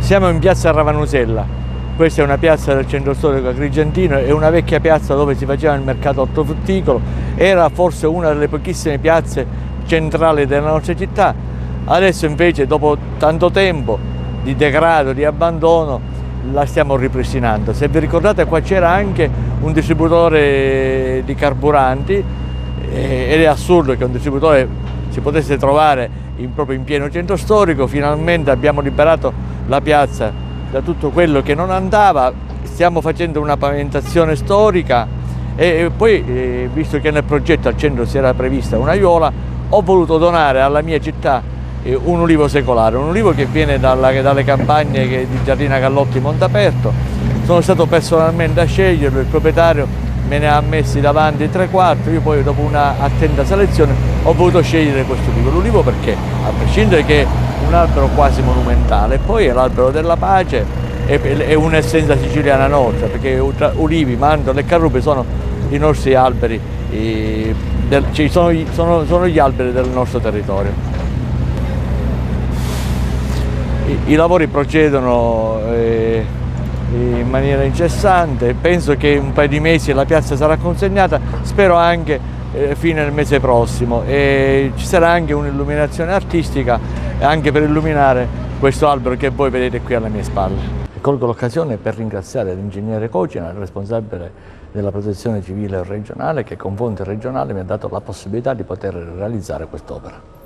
Siamo in piazza Ravanusella, questa è una piazza del centro storico agrigentino, è una vecchia piazza dove si faceva il mercato ortofrutticolo, era forse una delle pochissime piazze centrali della nostra città. Adesso invece, dopo tanto tempo di degrado, di abbandono, la stiamo ripristinando. Se vi ricordate, qua c'era anche un distributore di carburanti ed è assurdo che un distributore si potesse trovare proprio in pieno centro storico. Finalmente abbiamo liberato la piazza da tutto quello che non andava, stiamo facendo una pavimentazione storica e poi, visto che nel progetto al centro si era prevista un'aiuola, ho voluto donare alla mia città un ulivo secolare, un ulivo che viene dalle campagne di Giardina Gallotti Montaperto. Sono stato personalmente a sceglierlo, il proprietario me ne ha messi davanti 3-4, io poi dopo una attenta selezione ho voluto scegliere questo ulivo. L'ulivo perché, a prescindere che è un albero quasi monumentale, poi è l'albero della pace, è un'essenza siciliana nostra, perché ulivi, mandorle e carrubi sono i nostri alberi, sono gli alberi del nostro territorio. I lavori procedono in maniera incessante, penso che in un paio di mesi la piazza sarà consegnata, spero anche fine del mese prossimo, e ci sarà anche un'illuminazione artistica anche per illuminare questo albero che voi vedete qui alle mie spalle. Colgo l'occasione per ringraziare l'ingegnere Cocina, il responsabile della protezione civile regionale, che con fondi regionali mi ha dato la possibilità di poter realizzare quest'opera.